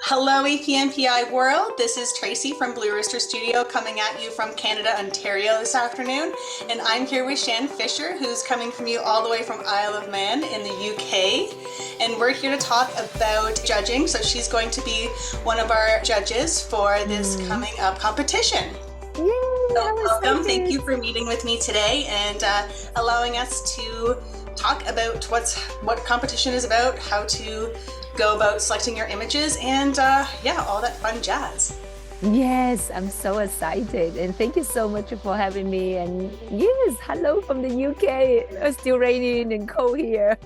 Hello, APMPI world. This is Tracy from Blue Rooster Studio coming at you from Canada, Ontario this afternoon. And I'm here with Shan Fisher, who's coming from you all the way from Isle of Man in the UK. And we're here to talk about judging. So she's going to be one of our judges for this coming up competition. Yay, So I'm welcome. Thank excited. you for meeting with me today and allowing us to talk about what competition is about, how to go about selecting your images, and yeah, all that fun jazz. Yes, I'm so excited. And thank you so much for having me. And yes, hello from the UK. It's still raining and cold here.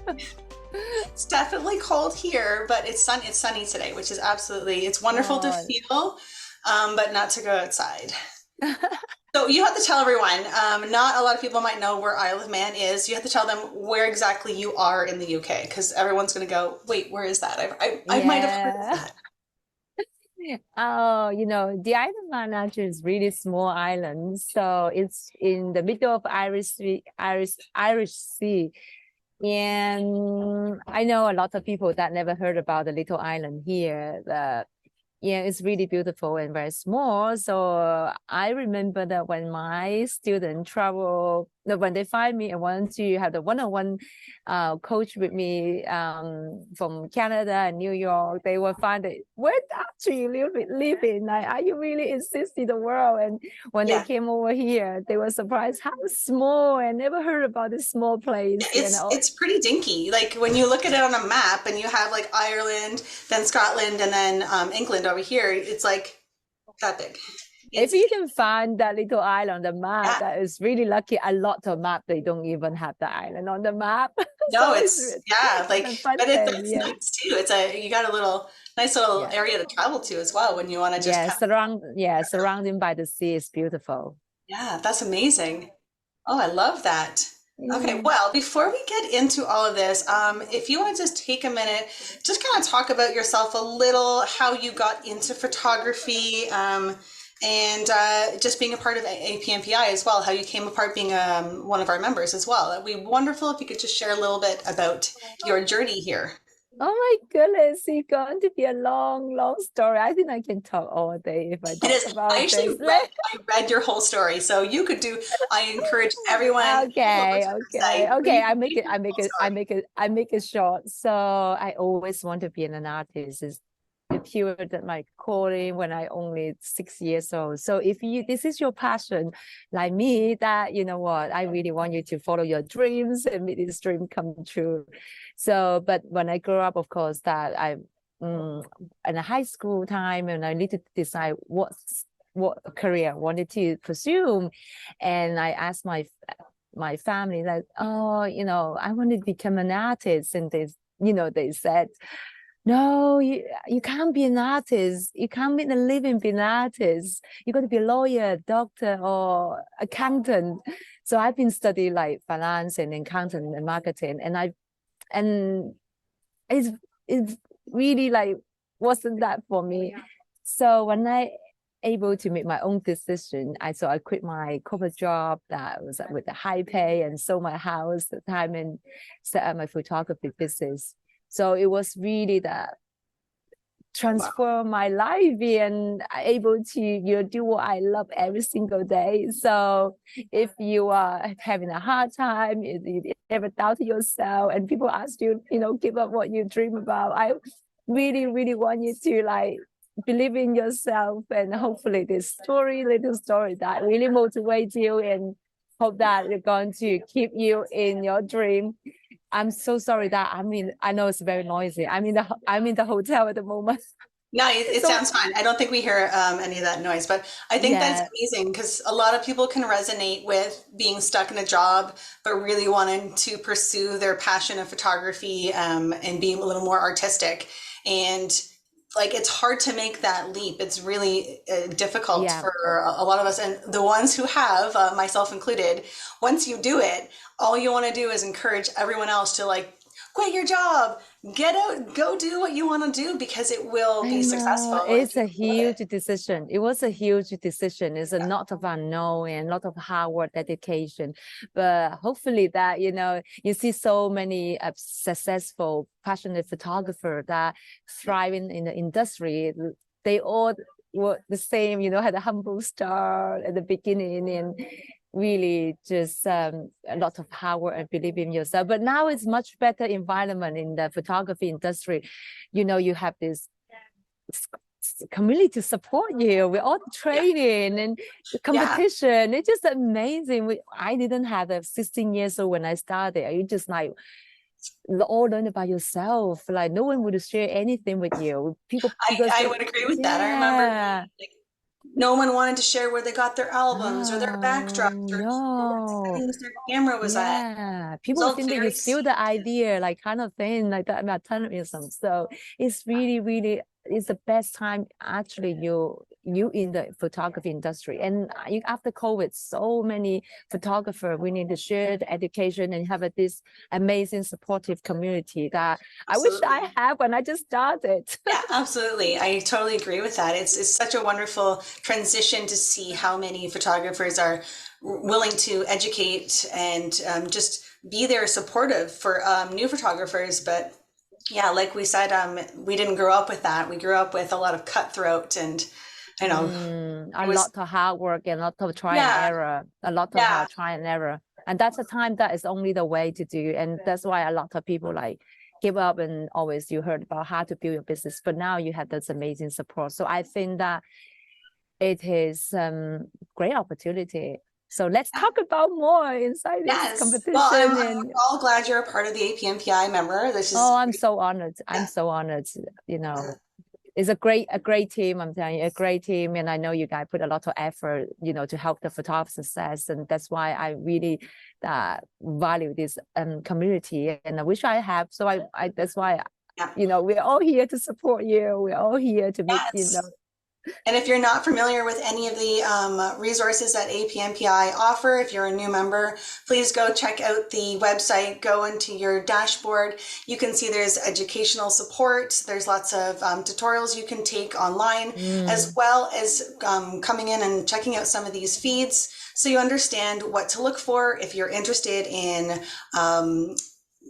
It's definitely cold here, but it's sunny today, which is it's wonderful to Oh. feel, but not to go outside. So you have to tell everyone, not a lot of people might know where Isle of Man is. You have to tell them where exactly you are in the UK, because everyone's going to go, wait, where is that? I might have heard of Yeah. that. Oh, the island actually is really small island. So it's in the middle of Irish Sea. And I know a lot of people that never heard about the little island here. Yeah, it's really beautiful and very small. So I remember that when my student travel, when they find me and want to have the one-on-one coach with me from Canada and New York, they will find it, where actually you live in? Like, are you really exist in the world? And when they Yeah. came over here, they were surprised how small. I never heard about this small place. It's pretty dinky. Like when you look at it on a map and you have like Ireland, then Scotland, and then England over here, it's like that big. If It's you can find that little island on the map, yeah. that is really lucky. A lot of map, they don't even have the island on the map. No, So it's yeah, like a fun but thing. that's Yes. nice too. You got a nice little Yeah. area to travel to as well when you want to just Yeah. kind of Surrounding by the sea is beautiful. yeah, that's amazing. Oh, I love that. Okay, Mm. well, before we get into all of this, if you want to just take a minute, just kind of talk about yourself a little, how you got into photography, and just being a part of APMPI as well, how you came apart being one of our members as well. It'd be wonderful if you could just share a little bit about your journey here. Oh my goodness, it's going to be a long, long story. I think I can talk all day if I It talk is. about this. I read your whole story, so you could do. I encourage everyone, people go to Okay, the okay, website, okay. read the whole story. I make it short. So I always want to be an artist. It's the pure that my calling when I only 6 years old. So if this is your passion, like me, that you know what, I really want you to follow your dreams and make this dream come true. So, but when I grew up, of course, that mm, in the high school time, and I need to decide what career I wanted to pursue, and I asked my family like, oh, I want to become an artist, and they said, no, you can't be an artist. You can't make a living being an artist. You got to be a lawyer, doctor, or accountant. So I've been studying like finance and accounting and marketing, and it's it's really like wasn't that for me. So when I able to make my own decision, I quit my corporate job that was with the high pay and sold my house at the time and set up my photography business. So it was really that Wow. transform my life and able to do what I love every single day. So if you are having a hard time, if you ever doubt yourself and people ask you, give up what you dream about, I really, really want you to like believe in yourself, and hopefully this little story that really motivates you and hope that you're going to keep you in your dream. I'm so sorry that I know it's very noisy. I'm in the hotel at the moment. No, it So sounds fine. I don't think we hear any of that noise, but I think that's yeah, amazing because a lot of people can resonate with being stuck in a job, but really wanting to pursue their passion of photography and being a little more artistic. And like it's hard to make that leap. It's really difficult yeah, for a lot of us, and the ones who have, myself included. Once you do it, all you want to do is encourage everyone else to like quit your job, get out, go do what you want to do because it will be successful if It's you a let it. huge decision. It was a huge decision. It's a lot of unknown and a lot of hard work, dedication. But hopefully that, you see so many successful, passionate photographers that thriving in the industry. They all were the same, had a humble start at the beginning and really just a lot of hard work and believe in yourself. But now it's much better environment in the photography industry. You have this community to support you with all the training and the competition. It's just amazing. I didn't have a 16 years old when I started. You just like all learn about yourself. Like no one would share anything with you. People I would agree with that. I remember no one wanted to share where they got their albums or their backdrops or what settings their camera was at. It was People all think that you very steal the idea, like kind of thing, like that materialism. So it's really it's the best time actually you in the photography industry. And after COVID, so many photographers, we need to share the education and have this amazing supportive community that Absolutely. I wish I had when I just started. Yeah, absolutely. I totally agree with that. It's such a wonderful transition to see how many photographers are willing to educate and just be there supportive for new photographers. But yeah, like we said, we didn't grow up with that. We grew up with a lot of cutthroat and, you know, a lot of hard work and a lot of try and error, a lot of hard try and error. And that's a time that is only the way to do. And that's why a lot of people like give up and always you heard about how to build your business. But now you have this amazing support. So I think that it is great opportunity. So let's talk about more inside this competition. Well, I'm all glad you're a part of the APMPI member. This is I'm so honored. I'm so honored. It's a great team. I'm telling you, a great team, and I know you guys put a lot of effort, to help the photography success, and that's why I really value this community, and I wish I have. So I that's why, we're all here to support you. We're all here to make And if you're not familiar with any of the resources that APMPI offer, if you're a new member, please go check out the website, go into your dashboard. You can see there's educational support. There's lots of tutorials you can take online, as well as coming in and checking out some of these feeds so you understand what to look for if you're interested in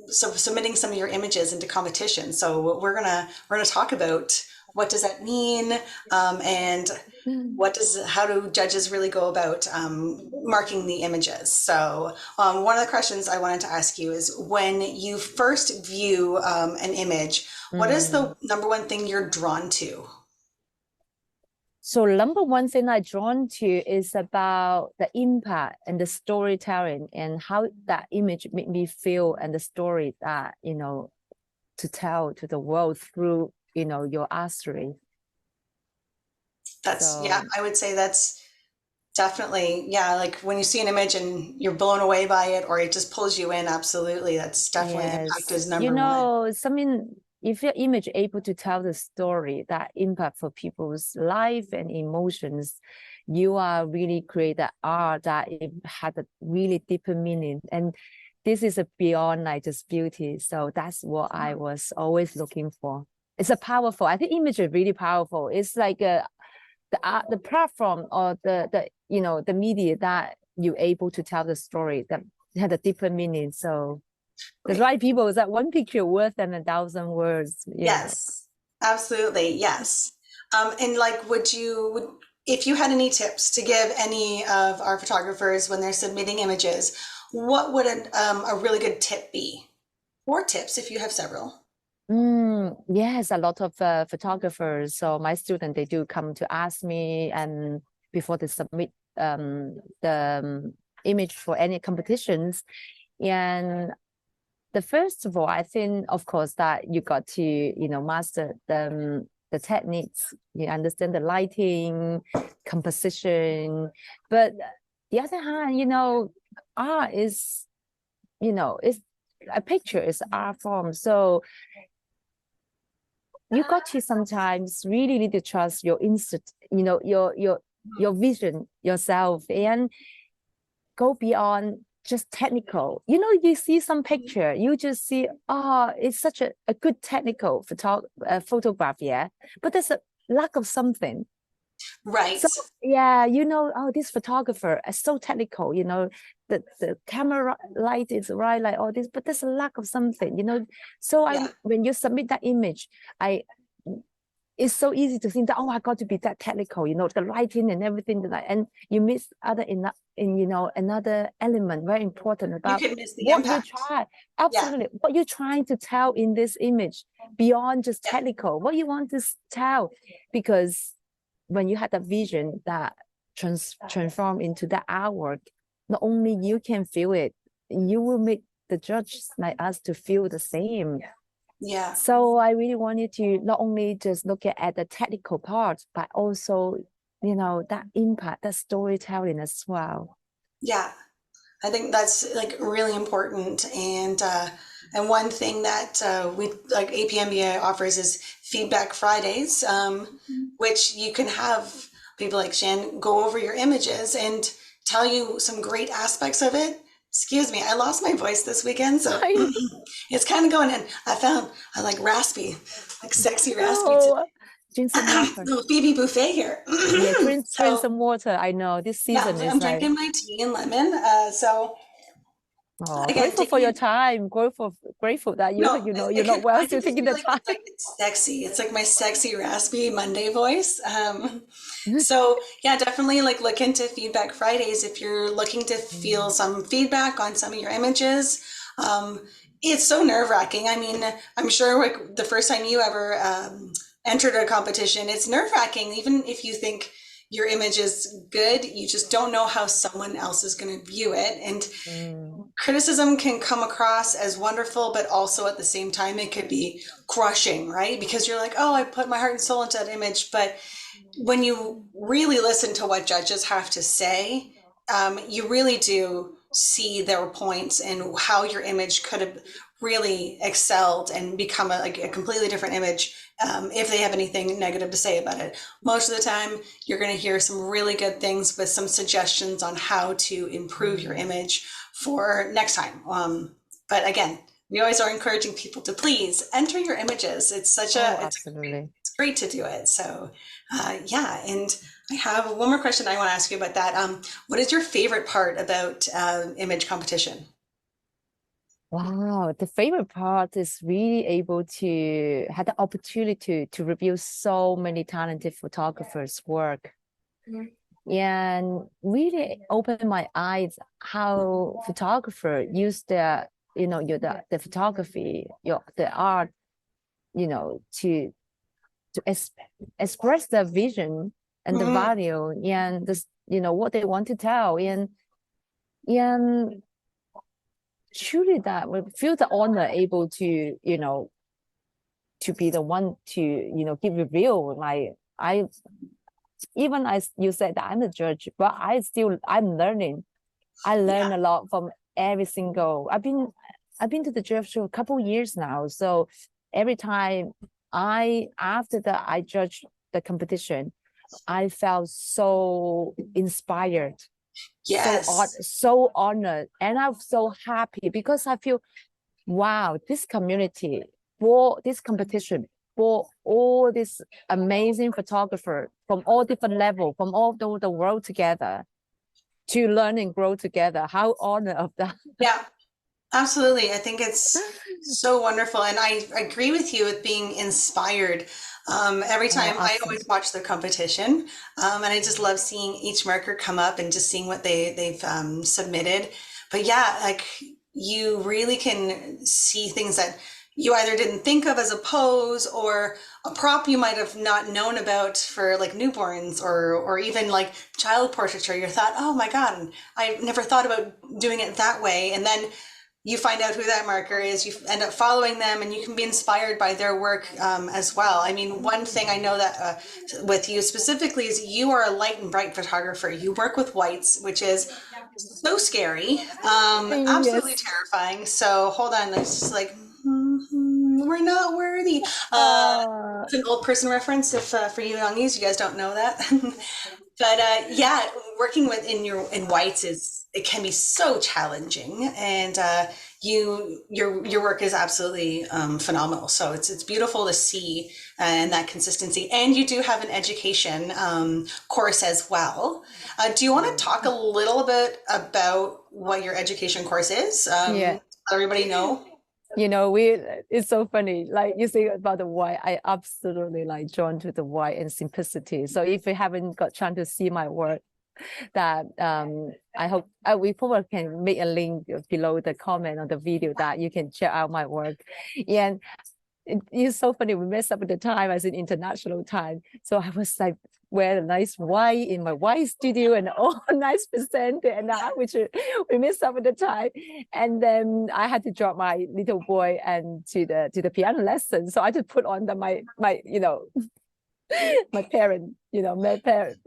submitting some of your images into competition. So we're gonna talk about what does that mean, and how do judges really go about marking the images? So one of the questions I wanted to ask you is, when you first view an image, what is the number one thing you're drawn to? So number one thing I'm drawn to is about the impact and the storytelling and how that image made me feel and the story that, to tell to the world through, your artistry. I would say that's definitely, like when you see an image and you're blown away by it or it just pulls you in, absolutely. That's definitely impact is number one. If your image able to tell the story, that impact for people's life and emotions, you are really create that art that it had a really deeper meaning. And this is beyond like just beauty. So that's what I was always looking for. It's I think image is really powerful. It's like the platform or the media that you're able to tell the story that had a deeper meaning. So that's why people is that one picture worth than 1,000 words. Yes, absolutely. Yes. And like, if you had any tips to give any of our photographers when they're submitting images, what would a really good tip be? Or tips if you have several. Yes, a lot of photographers. So my students, they do come to ask me, and before they submit the image for any competitions. And the first of all, I think, of course, that you got to, master the techniques. You understand the lighting, composition. But the other hand, art is, it's a picture is art form. So you got to sometimes really need to trust your instinct, your vision yourself, and go beyond just technical. You know, you see some picture, you just see, oh, it's such a good technical photograph, yeah. But there's a lack of something. Right. So yeah, you know, oh, this photographer is so technical, you know, the camera light is right, like all this, but there's a lack of something, you know. So Yeah. when you submit that image, I it's so easy to think that, oh, I got to be that technical, you know, the lighting and everything that and you miss other in you know, another element very important You about could miss the what you impact. try. Yeah. Absolutely. What you're trying to tell in this image beyond just Yeah. technical, what you want to tell. Because when you had that vision that transform into that artwork, not only you can feel it, you will make the judge like us to feel the same. Yeah. So I really wanted to not only just look at the technical part, but also, you know, that impact, that storytelling as well. Yeah. I think that's like really important. And one thing that we like APMBA offers is Feedback Fridays, which you can have people like Shan go over your images and tell you some great aspects of it. Excuse me, I lost my voice this weekend, so it's kind of going in. I like raspy, like sexy raspy today. Oh, drink some water. Little Phoebe Buffet here. Yeah, drink So some water. I know this yeah, season I'm is like, drinking my tea and lemon. So oh, again, grateful for taking your it. time. Grateful that No, you know you're it not could, well I still could just taking be the time. like it's sexy. It's like my sexy raspy Monday voice. So yeah, definitely like look into Feedback Fridays if you're looking to feel Mm. some feedback on some of your images. It's so nerve-wracking. I mean, I'm sure like the first time you ever entered a competition, it's nerve-wracking. Even if you think your image is good, you just don't know how someone else is going to view it. And Mm. criticism can come across as wonderful, but also at the same time, it could be crushing, right? Because you're like, oh, I put my heart and soul into that image. But when you really listen to what judges have to say, you really do see their points and how your image could have really excelled and become like a completely different image if they have anything negative to say about it. Most of the time, you're going to hear some really good things with some suggestions on how to improve your Mm. image for next time. But again, we always are encouraging people to please enter your images. Oh, It's absolutely. great to do it. So, yeah. And I have one more question I want to ask you about that. What is your favorite part about image competition? Wow, the favorite part is really able to have the opportunity to review so many talented photographers' work and really open my eyes how photographer use their, you know, the photography, the art, you know, to express their vision and the Mhm. value and this, you know, what they want to tell and truly that we feel the honor able to, you know, to be the one to, you know, give review. Like I, even as you said that I'm a judge, but I'm learning. I learn Yeah. a lot from every single. I've been to the judge show a couple years now. So every time after that I judged the competition, I felt so inspired, Yes. so honored, and I'm so happy because I feel wow, this community for this competition for all this amazing photographer from all different levels, from all over the world together to learn and grow together. How honored of that. Yeah. Absolutely. I think it's so wonderful. And I agree with you with being inspired. Every Oh, time I always absolutely. watch the competition, and I just love seeing each marker come up and just seeing what they've submitted. But yeah, like you really can see things that you either didn't think of as a pose or a prop you might have not known about for like newborns or even like child portraiture. You thought, oh my God, I never thought about doing it that way. And then you find out who that marker is, you end up following them, and you can be inspired by their work as well. I mean, one thing I know that with you specifically is you are a light and bright photographer. You work with whites, which is so scary, absolutely Yes. terrifying. So hold on, it's just like, we're not worthy. Uh, It's an old person reference if for you youngies, you guys don't know that. But yeah, working with in whites is it can be so challenging, and your work is absolutely phenomenal. So it's beautiful to see and that consistency. And you do have an education course as well. Do you want to talk a little bit about what your education course is? Yeah. Let everybody know. You know, it's so funny. Like you say about the white, I absolutely like drawn to the white and simplicity. So if you haven't got chance to see my work, that I hope we probably can make a link below the comment on the video that you can check out my work. And it's so funny. We messed up at the time as an international time. So I was like, wear a nice white in my white studio and all nice present and that, which we messed up at the time. And then I had to drop my little boy and to the piano lesson. So I just put on my my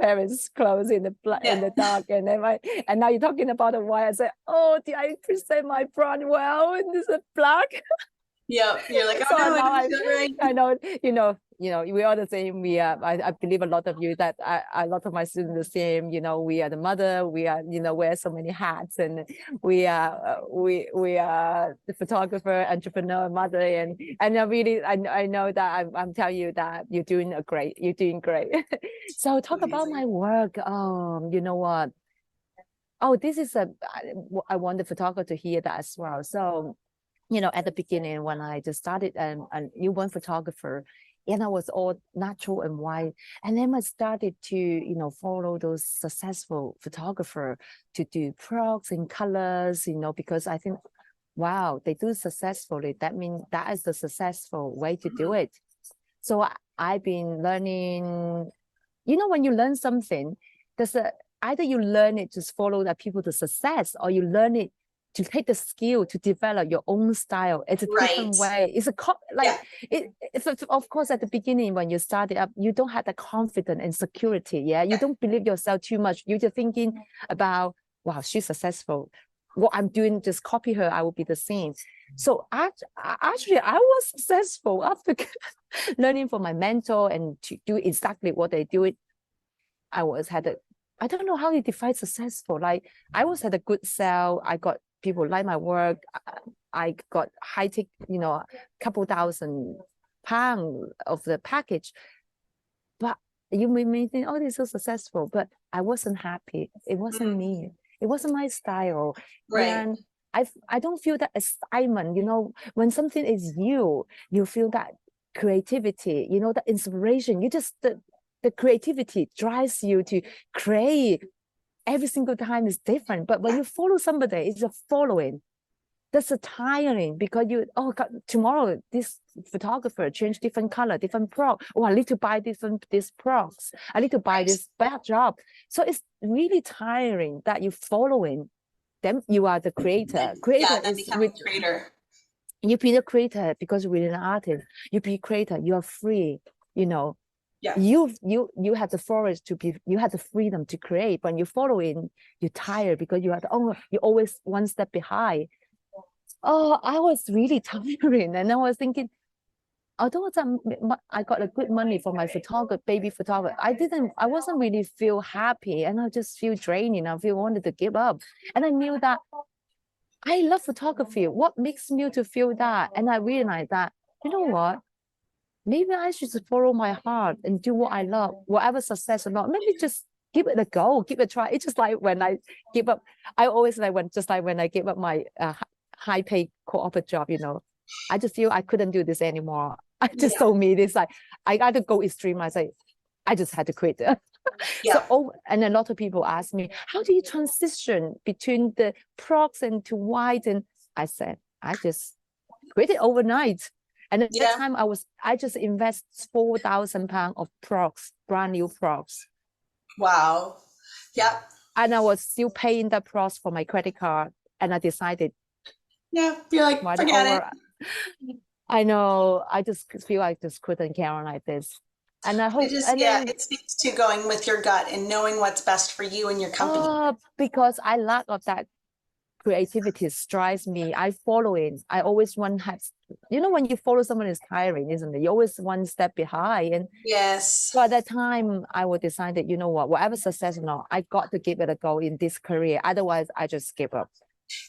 parents' clothes in the dark, and then and now you're talking about the white. I said, oh, did I present my brand well? And this is black. Yeah, you're like, So oh no, now I didn't do it right. I know, we are the same. We are. I believe a lot of you that a lot of my students the same. You know, we are the mother. We are, wear so many hats, and we are the photographer, entrepreneur, mother, and I really I know that I'm telling you that you're doing great. You're doing great. So talk about my work. You know what? Oh, this is I want the photographer to hear that as well. So, at the beginning when I just started a newborn photographer, and I was all natural and white. And then I started to, follow those successful photographer to do props and colors, because I think, wow, they do successfully. That means that is the successful way to do it. So I've been learning, when you learn something, either you learn it to follow the people to success, or you learn it to take the skill to develop your own style. It's a different way. It's it's of course at the beginning when you start it up, you don't have the confidence and security. Yeah, you don't believe yourself too much. You're just thinking about, wow, she's successful. What I'm doing, just copy her. I will be the same. So actually, I was successful after learning from my mentor and to do exactly what they do. I don't know how you define successful. Like I was at a good sale. I got people like my work. I got high tech, couple £1,000 of the package. But you may think, oh, this is so successful. But I wasn't happy. It wasn't me. It wasn't my style. Right. And I don't feel that excitement. When something is you feel that creativity, that inspiration. The creativity drives you to create. Every single time is different. But when you follow somebody, it's a following. That's a tiring, because God, tomorrow this photographer change different color, different prop. Oh, I need to buy these props. I need to buy this backdrop. So it's really tiring that you're following them. You are the creator. Creator then is becoming creator. You be the creator because you're an artist. You be creator. You are free. Yeah. You have the forest you have the freedom to create. When you follow in, you're tired because you're always one step behind. Oh, I was really tiring, and I was thinking, although I got a good money for my baby photographer, I wasn't really feel happy, and I just feel draining. I wanted to give up, and I knew that I love photography. What makes me to feel that? And I realized that, you know what? Maybe I should just follow my heart and do what I love, whatever success or not. Maybe just give it a go, give it a try. It's just like when I give up, I always when I gave up my high paid corporate job, I just feel I couldn't do this anymore. I just told me this, like, I got to go extreme. I just had to quit. So, and a lot of people ask me, how do you transition between the props and to white? And I said, I just quit it overnight. And at that time, I just invest £4,000 of props, brand new props. Wow. Yeah. And I was still paying the props for my credit card. And I decided. Yeah, you're like, forget it. I know. I just feel like I just couldn't carry on like this. And I hope. It speaks to going with your gut and knowing what's best for you and your company. Because I lack of that creativity drives me. I follow it. I always want have, you know, when you follow someone is tiring, isn't it? You always one step behind. And Yes. so at that time, I would decide that, you know what, whatever success or not, I got to give it a go in this career. Otherwise, I just give up.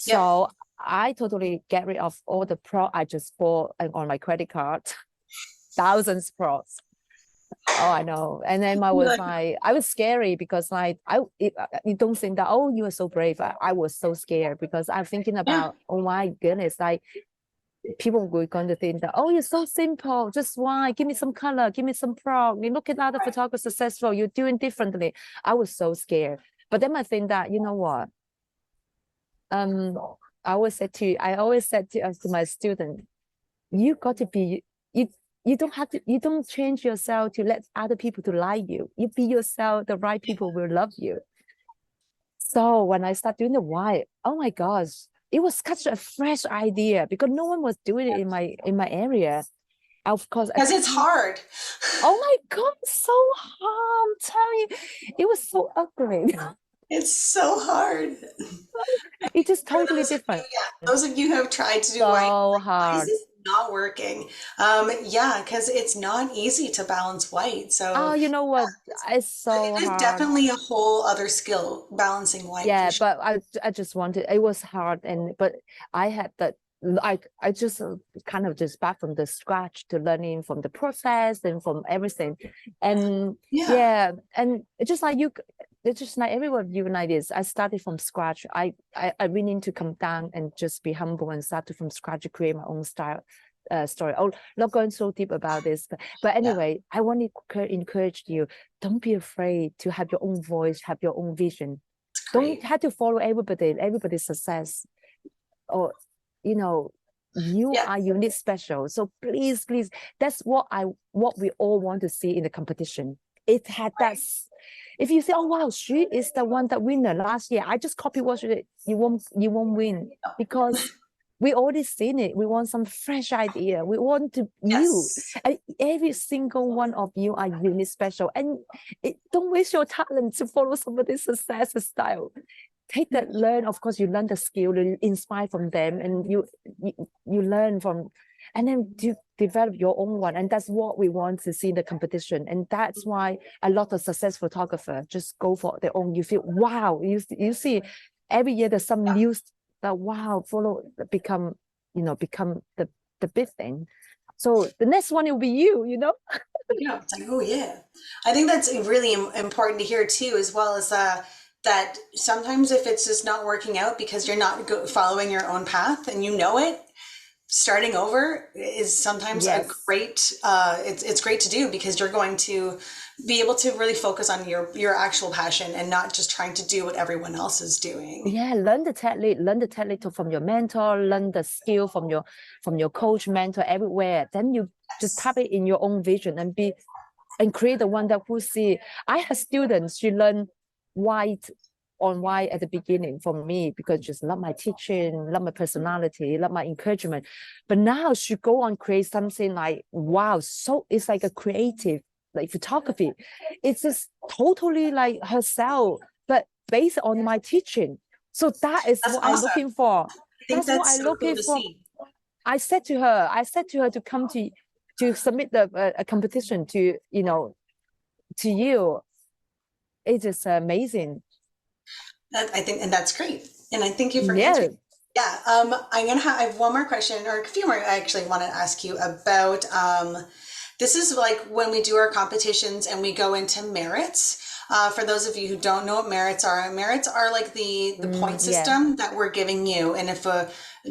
Yep. So I totally get rid of all the pro I just bought on my credit card, thousands pros. Oh, I know. And then I was like, I was scary because like you don't think that, oh, you are so brave. I was so scared because I'm thinking about, oh my goodness, like people were going to think that, oh, you're so simple. Just why? Give me some color, give me some prop. You look at other photographers successful, you're doing differently. I was so scared. But then I think that, you know what? I always said to my student, you got to be you don't have to, you don't change yourself to let other people to like you. You be yourself, the right people will love you. So when I start doing the why, oh my gosh, it was such a fresh idea because no one was doing it in my area. Of course, because it's hard. Oh my God, so hard. I'm telling you, it was so ugly. It's so hard. It's just totally different. Those of you who have tried to do So white, hard. why is this not working? Yeah, because it's not easy to balance white. So Oh, you know what? It's so it is hard. definitely a whole other skill, balancing white. Yeah, For sure. but I just wanted, it was hard, but I had that, I just kind of just back from the scratch to learning from the process and from everything. And yeah, and it's just like it's just like everyone you like this. I started from scratch. I really need to come down and just be humble and start from scratch to create my own style. Story. Oh, not going so deep about this, but anyway, I want to encourage you. Don't be afraid to have your own voice, have your own vision. Don't have to follow everybody's success, or you know, you are unique, special. So please, that's what we all want to see in the competition. It had that. If you say, oh wow, she is the one that winner last year, I just copy what she did, you won't win because we already seen it. We want some fresh idea. We want to you. And every single one of you are unique, special. And don't waste your talent to follow somebody's success style. Take that, learn. Of course, you learn the skill, you inspire from them, and you learn from, and then you develop your own one. And that's what we want to see in the competition. And that's why a lot of successful photographers just go for their own. You feel wow. You see, every year there's some news that wow, become the big thing. So the next one will be you. Yeah, it's like, oh yeah. I think that's really important to hear too, as well as that sometimes if it's just not working out because you're not following your own path and you know it, starting over is sometimes a great it's great to do because you're going to be able to really focus on your actual passion and not just trying to do what everyone else is doing. Yeah, learn the technique from your mentor, learn the skill from your coach, mentor, everywhere. Then you just tap it in your own vision and create the one that will see. I have students, she learn white on white at the beginning from me because just love my teaching, love my personality, love my encouragement. But now she go on create something like wow, so it's like a creative, like photography. It's just totally like herself, but based on my teaching. So that is what I'm looking for. That's what I'm looking for. I said to her to come to submit a competition to to you. It is amazing. I think, and that's great. And I thank you for answering. Yeah. I have one more question, or a few more I actually want to ask you about. This is like when we do our competitions and we go into merits. For those of you who don't know what merits are like the point system that we're giving you. And if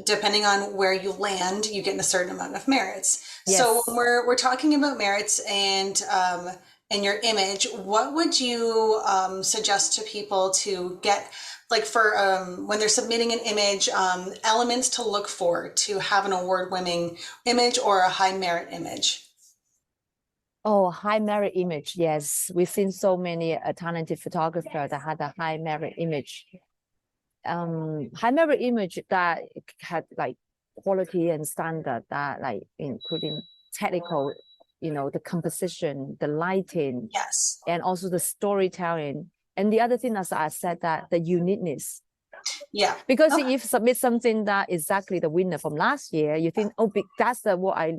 depending on where you land, you get a certain amount of merits. So when we're talking about merits and your image, what would you suggest to people to get, like for when they're submitting an image, elements to look for to have an award-winning image or a high merit image? Oh, high merit image. Yes, we've seen so many talented photographers that had a high merit image. High merit image that had like quality and standard, that like including technical, the composition, the lighting, and also the storytelling. And the other thing, as I said, that the uniqueness. Yeah. Because Okay. if you submit something that exactly the winner from last year, you think, oh, that's what I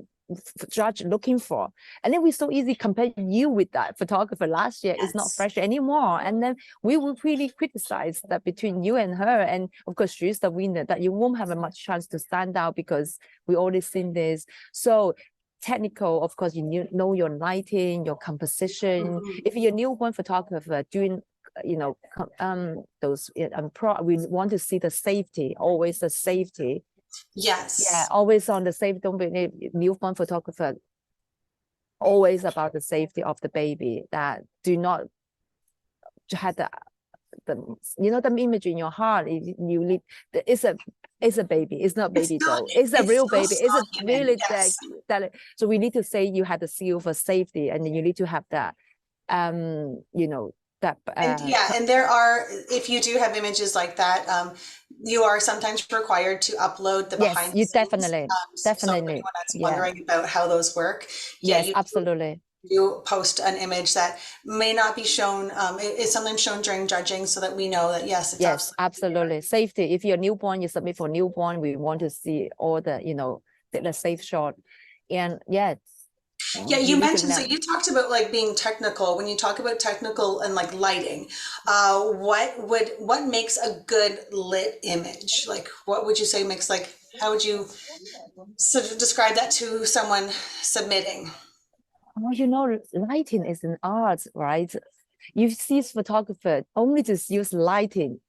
judge looking for. And then we so easy compare you with that photographer last year is not fresh anymore. And then we will really criticize that between you and her. And of course, she's the winner, that you won't have a much chance to stand out because we already seen this. So technical, of course, you know your lighting, your composition. If you're a newborn photographer doing those we want to see the safety, always the safety. Yes. Yeah, always on the safety. Don't be newborn photographer, always about the safety of the baby, that do not have the image in your heart. You need, it's a baby, it's not baby doll, it's a real baby, it's a really that so we need to say you have the seal for safety, and then you need to have that and there are, if you do have images like that, you are sometimes required to upload the behind the scenes. Definitely. So if anyone that's wondering about how those work, yes, absolutely. You post an image that may not be shown, it's sometimes shown during judging, so that we know that it's absolutely safety. If you're newborn, you submit for newborn, we want to see all the the safe shot. And you mentioned, so you talked about like being technical. When you talk about technical and like lighting, what makes a good lit image? Like, what would you say makes, like, how would you sort of describe that to someone submitting? Well, lighting is an art, right? You see photographer only just use lighting.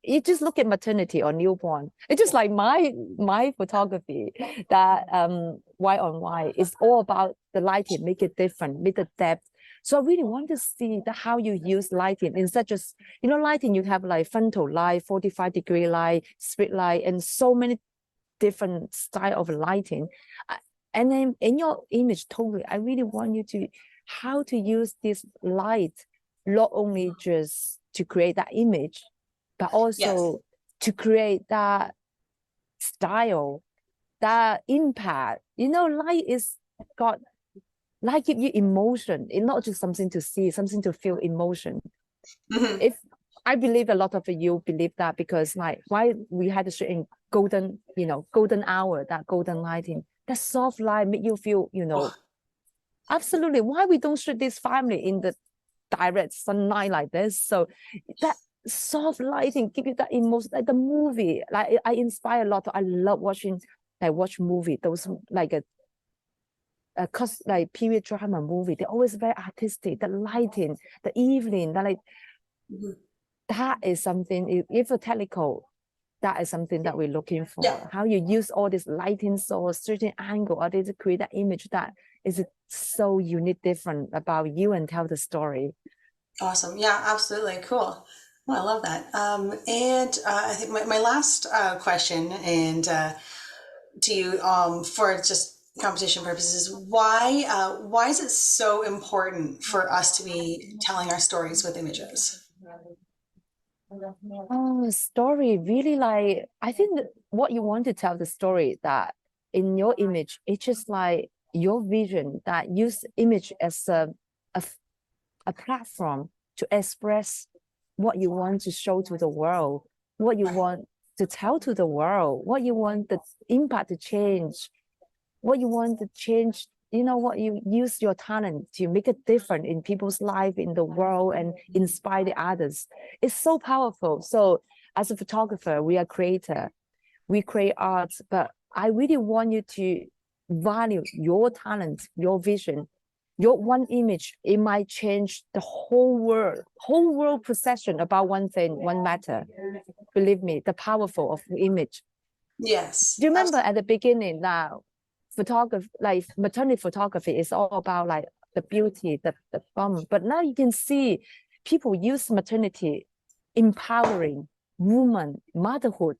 You just look at maternity or newborn. It's just like my photography, that white on white is all about the lighting, make it different, make the depth. So I really want to see how you use lighting in such as, lighting, you have like frontal light, 45-degree light, split light, and so many different style of lighting. And then in your image, totally, I really want you to how to use this light, not only just to create that image, but also to create that style, that impact. Light give you emotion. It's not just something to see, something to feel emotion. If I believe a lot of you believe that, because like why we had to shoot in golden hour, that golden lighting, that soft light make you feel, absolutely. Why we don't shoot this family in the direct sunlight like this? So that soft lighting give you that emotion, like the movie. Like I inspire a lot. I love watching. I watch movie. Those like like period drama movie. They're always very artistic. The lighting, the evening, that is something. If a technical, that is something that we're looking for. How you use all this lighting source, certain angle, or to create that image that is so unique, different about you, and tell the story. Awesome. Yeah, absolutely. Cool. Well, I love that. And I think my last question, and to you, for just competition purposes, why is it so important for us to be telling our stories with images? Story, really, like, I think what you want to tell the story, that in your image, it's just like your vision, that use image as a platform to express what you want to show to the world, what you want to tell to the world, what you want the impact to change, what you want to change, what you use your talent to make a difference in people's life, in the world, and inspire the others. It's so powerful. So as a photographer, we are creator, we create art, but I really want you to value your talent, your vision. Your one image, it might change the whole world perception about one thing, one matter. Believe me, the powerful of image. Yes. Do you remember at the beginning, now photography, like maternity photography, is all about like the beauty, the bum. But now you can see people use maternity, empowering woman, motherhood.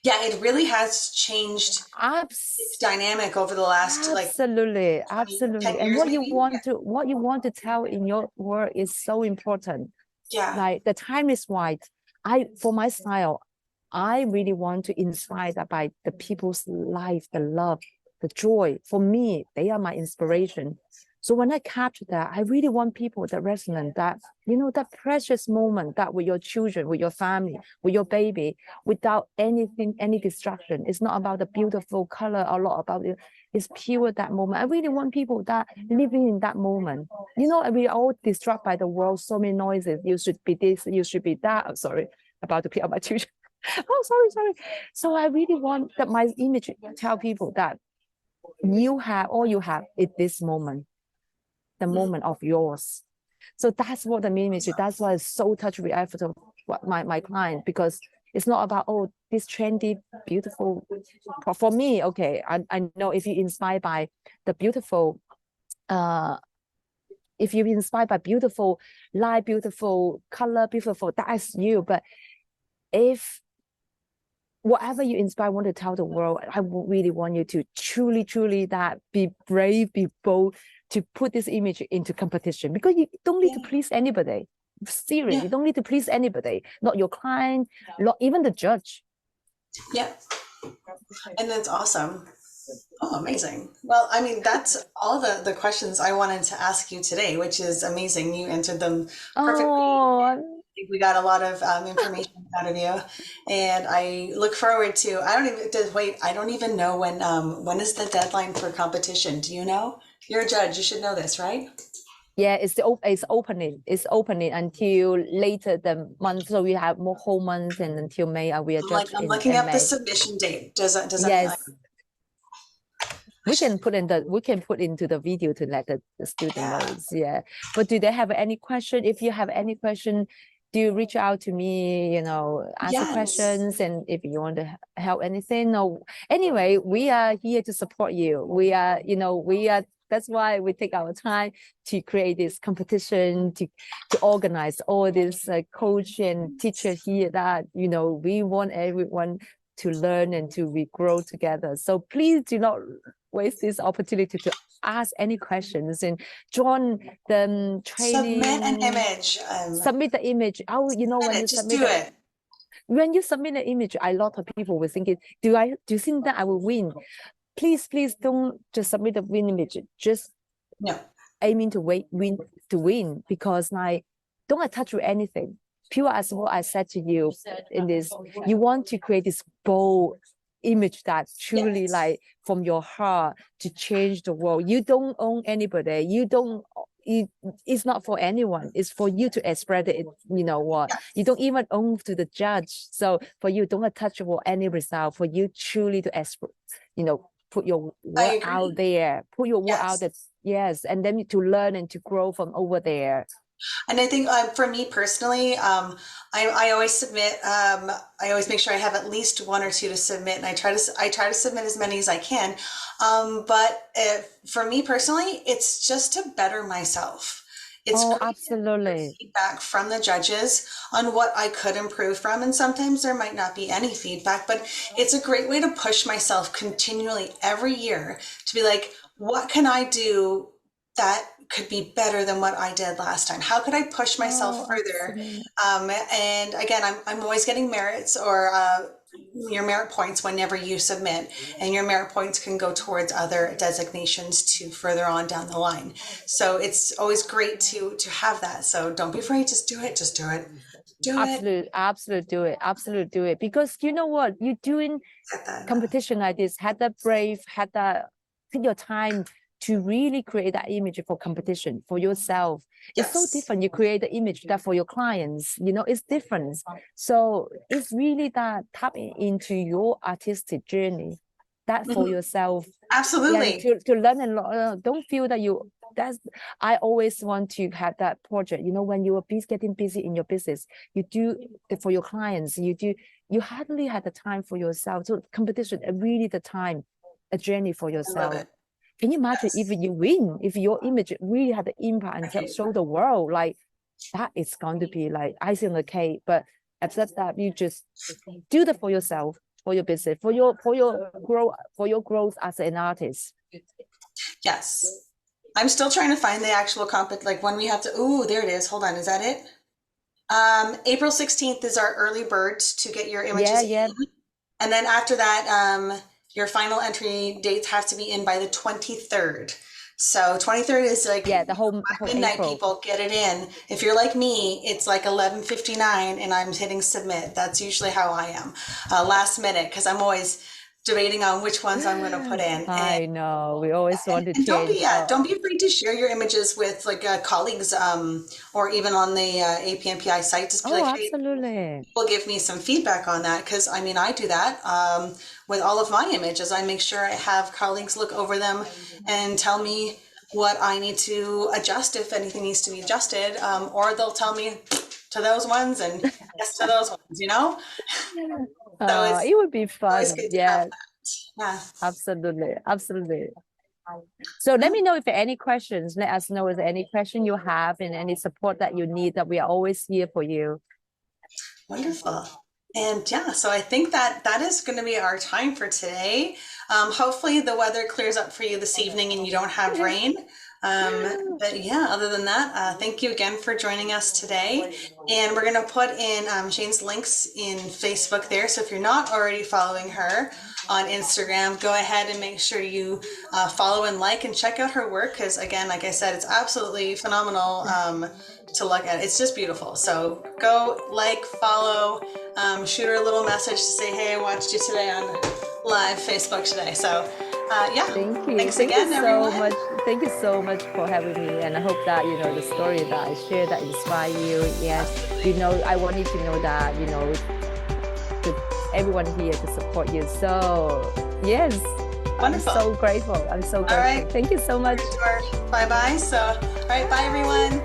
Yeah, it really has changed its dynamic over the last absolutely. And what you want to tell in your work is so important. Yeah. Like the time is right. For my style, I really want to inspire that by the people's life, the love, the joy. For me, they are my inspiration. So when I capture that, I really want people that resonate, that, you know, that precious moment that with your children, with your family, with your baby, without anything, any distraction. It's not about the beautiful color, a lot about it. It's pure that moment. I really want people that living in that moment. You know, we are all distracted by the world, so many noises. You should be this, you should be that. I'm sorry about to pick up my children. Oh, sorry. So I really want that my image tell people that you have, all you have is this moment, the moment of yours. So that's what the meme is. That's why it's so touched with effort of my client, because it's not about, oh, this trendy, beautiful. For me, okay, I know if you're inspired by the beautiful, if you're inspired by beautiful light, beautiful color, beautiful, that's you. But if whatever you inspire, want to tell the world, I really want you to truly that be brave, be bold, to put this image into competition, because you don't need to please anybody. Seriously, you don't need to please anybody, not your client, not even the judge. Yeah. And that's awesome. Oh, amazing. Well, I mean, that's all the questions I wanted to ask you today, which is amazing. You answered them perfectly. Oh, We got a lot of information out of you, and I look forward to. I don't even know when is the deadline for competition. Do you know? You're a judge. You should know this, right? yeah, it's opening. It's opening until later the month. So we have more whole month, and until May, we are judged I'm in looking up the May. submission date. Does anyone? Yes. We can put into the video to let the student knows. Yeah. But do they have any question? If you have any question, do reach out to me, you know, ask the questions, and if you want to help anything. Or anyway, we are here to support you. We are, you know, that's why we take our time to create this competition, to organize all this coach and teacher here, that, you know, we want everyone to learn and to we grow together. So please do not waste this opportunity to ask any questions and join the training. Submit an image. Submit the image. Oh, you know, when you submit it. When you submit an image, a lot of people will think, do you think that I will win? Please don't just submit the win image. Just aiming to win, because like, don't attach to anything. Pure as what I said to you in this, you want to create this bold image that truly like from your heart to change the world. You don't own anybody. It's not for anyone. It's for you to express it. You know what? You don't even own to the judge. So for you, don't attach for any result. For you truly to express, you know, put your work out there. Put your work out there. Yes, and then to learn and to grow from over there. And I think for me personally, I always submit. I always make sure I have at least one or two to submit, and I try to submit as many as I can. But for me personally, it's just to better myself. It's absolutely feedback from the judges on what I could improve from, and sometimes there might not be any feedback, but it's a great way to push myself continually every year to be like, what can I do that could be better than what I did last time? How could I push myself further? And again, I'm always getting merits or your merit points whenever you submit, and your merit points can go towards other designations to further on down the line. So it's always great to have that. So don't be afraid. Just do it. Just do it. Absolutely do it. Because you know what, you're doing competition like this, had that brave, take your time to really create that image for competition for yourself. It's so different. You create the image that for your clients, you know, it's different. So it's really that tapping into your artistic journey, that for yourself. Absolutely. To learn and learn. Don't feel that I always want to have that project. You know, when you are getting busy in your business, you do it for your clients. You hardly have the time for yourself. So competition, really the time, a journey for yourself. Can you imagine if you win, if your image really had the impact and show the world, like that is going to be like icing on the cake. But except that you just do that for yourself, for your business, for your growth as an artist. Yes. I'm still trying to find the actual like when we have to, there it is. Hold on. Is that it? April 16th is our early bird to get your images in. And then after that, your final entry dates have to be in by the 23rd. So 23rd is like Yeah, the whole midnight. April. People get it in. If you're like me, it's like 11:59 and I'm hitting submit. That's usually how I am. Last minute, because I'm always debating on which ones I'm going to put in. I know. We always want to And change. don't be afraid to share your images with like colleagues, or even on the APNPI site. Just be Oh, like, hey, absolutely. will give me some feedback on that, because I mean I do that with all of my images. I make sure I have colleagues look over them and tell me what I need to adjust if anything needs to be adjusted, or they'll tell me to those ones and yes to those ones, you know. So it's It would be always fun. good to have Yeah, that. Yeah, absolutely. Absolutely. So let me know if there are any questions. Let us know if there any question you have and any support that you need, that we are always here for you. wonderful. And yeah, so I think that is going to be our time for today. Hopefully the weather clears up for you this evening and you don't have rain. But yeah, other than that, thank you again for joining us today. And we're going to put in Shane's links in Facebook there. So if you're not already following her on Instagram, go ahead and make sure you follow and like and check out her work. Because again, like I said, it's absolutely phenomenal to look at. It's just beautiful. So go like, follow, shoot her a little message to say, hey, I watched you today on live Facebook today. So yeah, Thank you. thanks Thank again, you so everyone. much. Thank you so much for having me. And I hope that, the story that I shared that inspire you. And, I want you to know that, everyone here to support you. So yes, Wonderful. I'm so grateful. I'm so grateful. All right. Thank you so much. Bye-bye. So, all right. Bye, everyone.